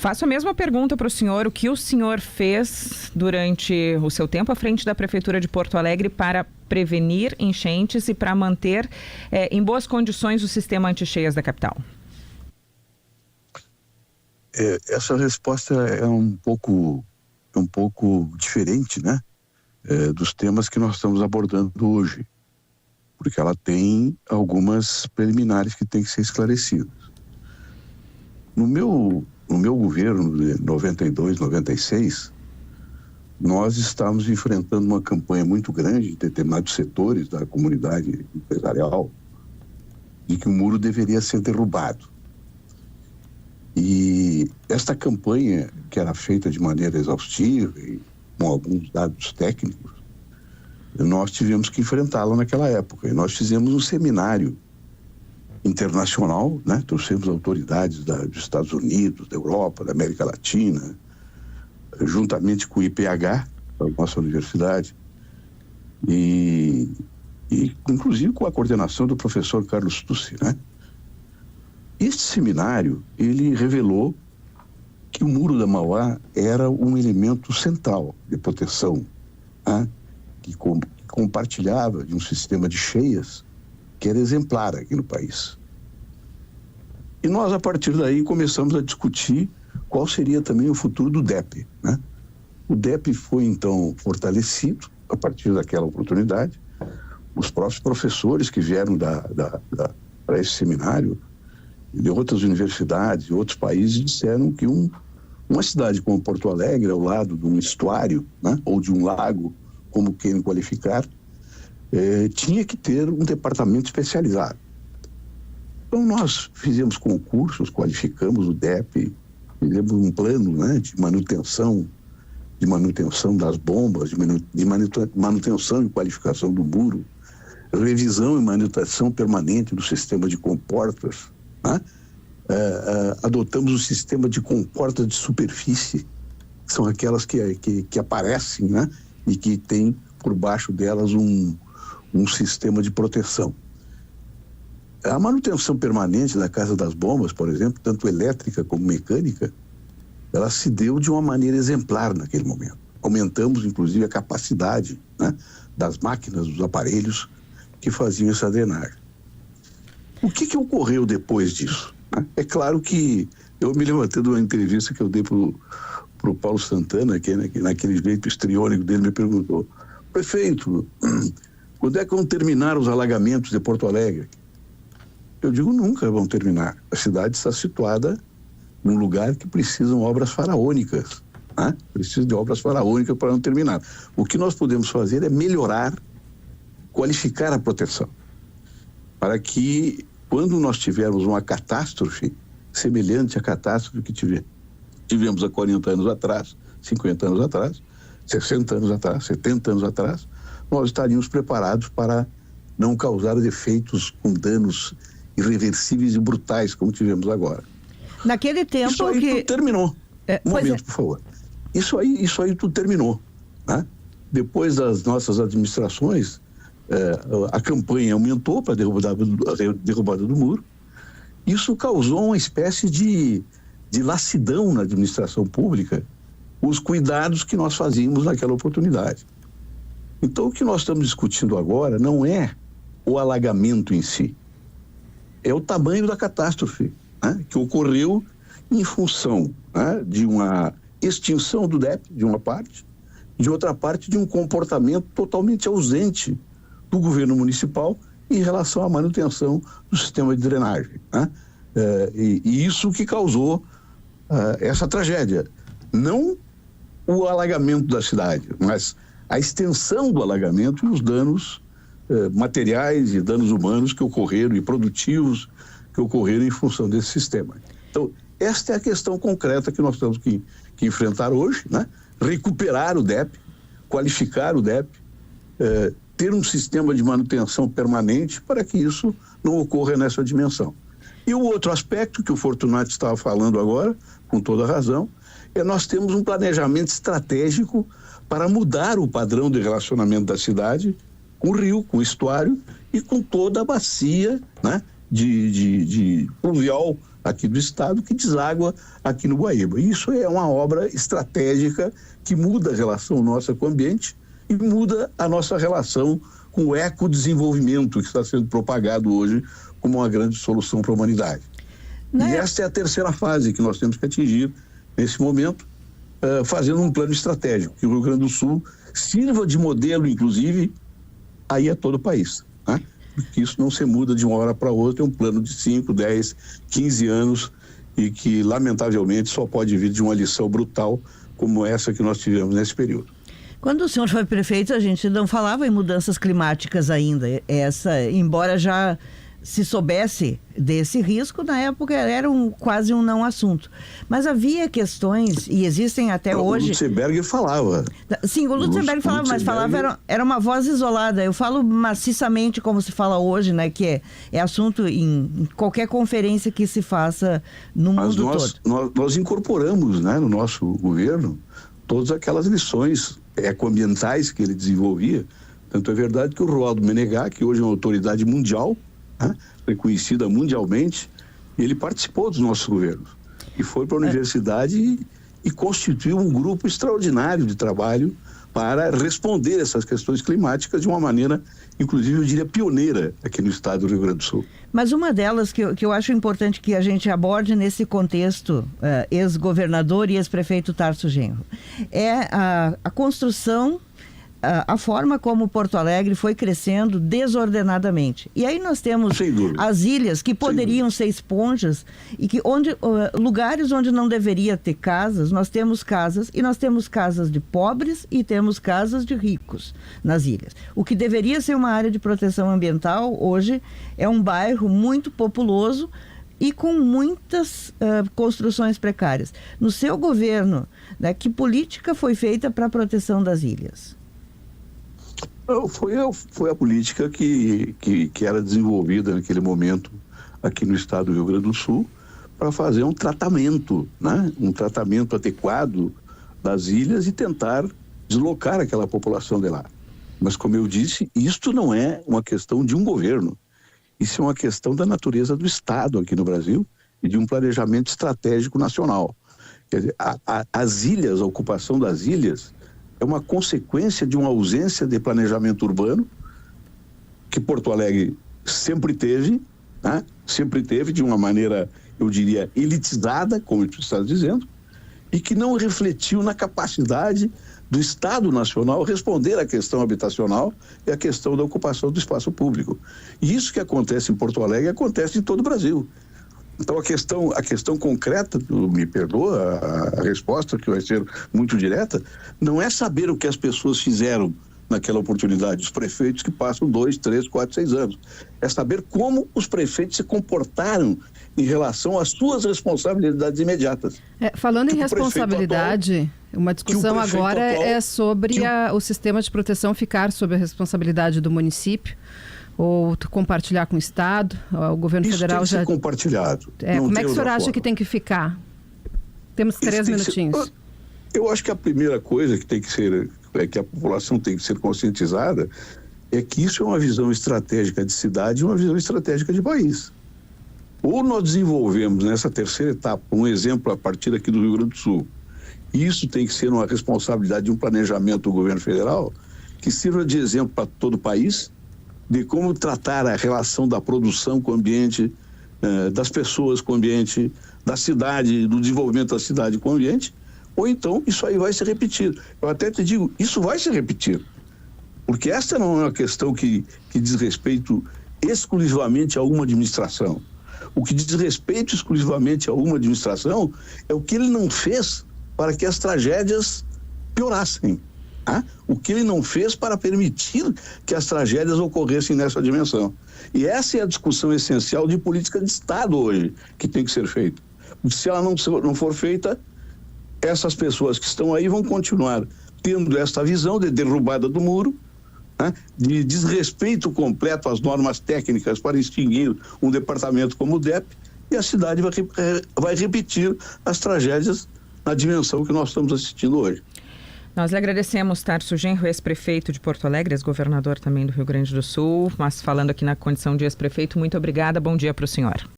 Faço a mesma pergunta para o senhor. O que o senhor fez durante o seu tempo à frente da Prefeitura de Porto Alegre para prevenir enchentes e para manter em boas condições o sistema anti-cheias da capital? Essa resposta é um pouco diferente, né? Dos temas que nós estamos abordando hoje, porque ela tem algumas preliminares que têm que ser esclarecidas. No meu governo de 92, 96, nós estávamos enfrentando uma campanha muito grande de determinados setores da comunidade empresarial de que o muro deveria ser derrubado. E esta campanha, que era feita de maneira exaustiva e com alguns dados técnicos, nós tivemos que enfrentá-la naquela época. E nós fizemos um seminário internacional, né? Trouxemos autoridades dos Estados Unidos, da Europa, da América Latina, juntamente com o IPH, a nossa universidade, e inclusive com a coordenação do professor Carlos Tussi, né? Este seminário, ele revelou que o Muro da Mauá era um elemento central de proteção, né? Que compartilhava de um sistema de cheias que era exemplar aqui no país. E nós, a partir daí, começamos a discutir qual seria também o futuro do DEP, né? O DEP foi, então, fortalecido a partir daquela oportunidade. Os próprios professores que vieram para esse seminário, de outras universidades e outros países, disseram que uma cidade como Porto Alegre, ao lado de um estuário, né, ou de um lago, como queiram qualificar, tinha que ter um departamento especializado. Então nós fizemos concursos, qualificamos o DEP, fizemos um plano, né, de manutenção das bombas, de manutenção e qualificação do muro, revisão e manutenção permanente do sistema de comportas, né? Adotamos o sistema de comportas de superfície, que são aquelas que aparecem, né? E que tem por baixo delas um sistema de proteção. A manutenção permanente da Casa das Bombas, por exemplo, tanto elétrica como mecânica, ela se deu de uma maneira exemplar naquele momento. Aumentamos, inclusive, a capacidade, né, das máquinas, dos aparelhos que faziam essa drenagem. O que ocorreu depois disso? É claro que eu me lembro de uma entrevista que eu dei para o Paulo Santana, que naquele jeito histriônico dele me perguntou: prefeito, quando é que vão terminar os alagamentos de Porto Alegre? Eu digo, nunca vão terminar. A cidade está situada num lugar que precisam obras faraônicas, né? Precisa de obras faraônicas para não terminar. O que nós podemos fazer é melhorar, qualificar a proteção, para que, quando nós tivermos uma catástrofe semelhante à catástrofe que tivemos há 40 anos atrás, 50 anos atrás, 60 anos atrás, 70 anos atrás, nós estaríamos preparados para não causar efeitos com danos irreversíveis e brutais como tivemos agora. Naquele tempo isso aí tudo terminou. Um momento, por favor. Isso aí tudo terminou, né? Depois das nossas administrações, a campanha aumentou para a derrubada do muro. Isso causou uma espécie de lassidão na administração pública, os cuidados que nós fazíamos naquela oportunidade. Então, o que nós estamos discutindo agora não é o alagamento em si, é o tamanho da catástrofe, né, que ocorreu em função, né, de uma extinção do DEP, de uma parte, de outra parte, de um comportamento totalmente ausente do governo municipal em relação à manutenção do sistema de drenagem, né? E isso que causou essa tragédia. Não o alagamento da cidade, mas a extensão do alagamento e os danos materiais e danos humanos que ocorreram e produtivos que ocorreram em função desse sistema. Então, esta é a questão concreta que nós temos que enfrentar hoje, né? Recuperar o DEP, qualificar o DEP, ter um sistema de manutenção permanente para que isso não ocorra nessa dimensão. E o outro aspecto que o Fortunato estava falando agora, com toda razão, nós temos um planejamento estratégico para mudar o padrão de relacionamento da cidade com o rio, com o estuário e com toda a bacia, né, de pluvial aqui do estado que deságua aqui no Guaíba. Isso é uma obra estratégica que muda a relação nossa com o ambiente e muda a nossa relação com o ecodesenvolvimento que está sendo propagado hoje como uma grande solução para a humanidade. E esta é a terceira fase que nós temos que atingir nesse momento, fazendo um plano estratégico, que o Rio Grande do Sul sirva de modelo, inclusive, aí a todo o país, né? Porque isso não se muda de uma hora para outra, é um plano de 5, 10, 15 anos e que, lamentavelmente, só pode vir de uma lição brutal como essa que nós tivemos nesse período. Quando o senhor foi prefeito, a gente não falava em mudanças climáticas ainda. Embora já se soubesse desse risco, na época era quase um não assunto. Mas havia questões, e existem até hoje... O Lutzenberger falava. Sim, o Lutzenberger falava, mas falava, era uma voz isolada. Eu falo maciçamente como se fala hoje, né? Que é assunto em qualquer conferência que se faça no mundo todo. Nós incorporamos, né, no nosso governo todas aquelas lições ecoambientais que ele desenvolvia. Tanto é verdade que o Roaldo Menegá, que hoje é uma autoridade mundial, né, reconhecida mundialmente, ele participou dos nossos governos e foi para a universidade e constituiu um grupo extraordinário de trabalho para responder essas questões climáticas de uma maneira, inclusive, eu diria, pioneira aqui no estado do Rio Grande do Sul. Mas uma delas que eu acho importante que a gente aborde nesse contexto, ex-governador e ex-prefeito Tarso Genro, é a construção, a forma como Porto Alegre foi crescendo desordenadamente. E aí nós temos as ilhas que poderiam ser esponjas e que lugares onde não deveria ter casas, nós temos casas, e nós temos casas de pobres e temos casas de ricos nas ilhas. O que deveria ser uma área de proteção ambiental hoje é um bairro muito populoso e com muitas construções precárias. No seu governo, né, que política foi feita para a proteção das ilhas? Foi a política que era desenvolvida naquele momento aqui no estado do Rio Grande do Sul para fazer um tratamento, né? Um tratamento adequado das ilhas e tentar deslocar aquela população de lá. Mas, como eu disse, isto não é uma questão de um governo. Isso é uma questão da natureza do Estado aqui no Brasil e de um planejamento estratégico nacional. Quer dizer, as ilhas, a ocupação das ilhas, é uma consequência de uma ausência de planejamento urbano que Porto Alegre sempre teve, né? Sempre teve de uma maneira, eu diria, elitizada, como tu estás dizendo, e que não refletiu na capacidade do Estado Nacional responder à questão habitacional e à questão da ocupação do espaço público. E isso que acontece em Porto Alegre acontece em todo o Brasil. Então, a questão concreta, me perdoa a resposta, que vai ser muito direta, não é saber o que as pessoas fizeram naquela oportunidade, os prefeitos que passam 2, 3, 4, 6 anos. É saber como os prefeitos se comportaram em relação às suas responsabilidades imediatas. Falando em responsabilidade, uma discussão agora é sobre o sistema de proteção ficar sob a responsabilidade do município, ou compartilhar com o Estado. O governo federal já... Isso tem que ser compartilhado. Como é que o senhor acha que tem que ficar? Temos 3 minutinhos. Eu acho que a primeira coisa que tem que ser, que a população tem que ser conscientizada, é que isso é uma visão estratégica de cidade e uma visão estratégica de país. Ou nós desenvolvemos nessa terceira etapa um exemplo a partir aqui do Rio Grande do Sul, e isso tem que ser uma responsabilidade de um planejamento do governo federal que sirva de exemplo para todo o país, de como tratar a relação da produção com o ambiente, das pessoas com o ambiente, da cidade, do desenvolvimento da cidade com o ambiente, ou então isso aí vai se repetir. Eu até te digo, isso vai se repetir, porque esta não é uma questão que diz respeito exclusivamente a uma administração. O que diz respeito exclusivamente a uma administração é o que ele não fez para que as tragédias piorassem. O que ele não fez para permitir que as tragédias ocorressem nessa dimensão. E essa é a discussão essencial de política de Estado hoje, que tem que ser feita. Porque se ela não for feita, essas pessoas que estão aí vão continuar tendo essa visão de derrubada do muro, né? De desrespeito completo às normas técnicas para extinguir um departamento como o DEP, e a cidade vai repetir as tragédias na dimensão que nós estamos assistindo hoje. Nós lhe agradecemos, Tarso Genro, ex-prefeito de Porto Alegre, ex-governador também do Rio Grande do Sul, mas falando aqui na condição de ex-prefeito, muito obrigada, bom dia para o senhor.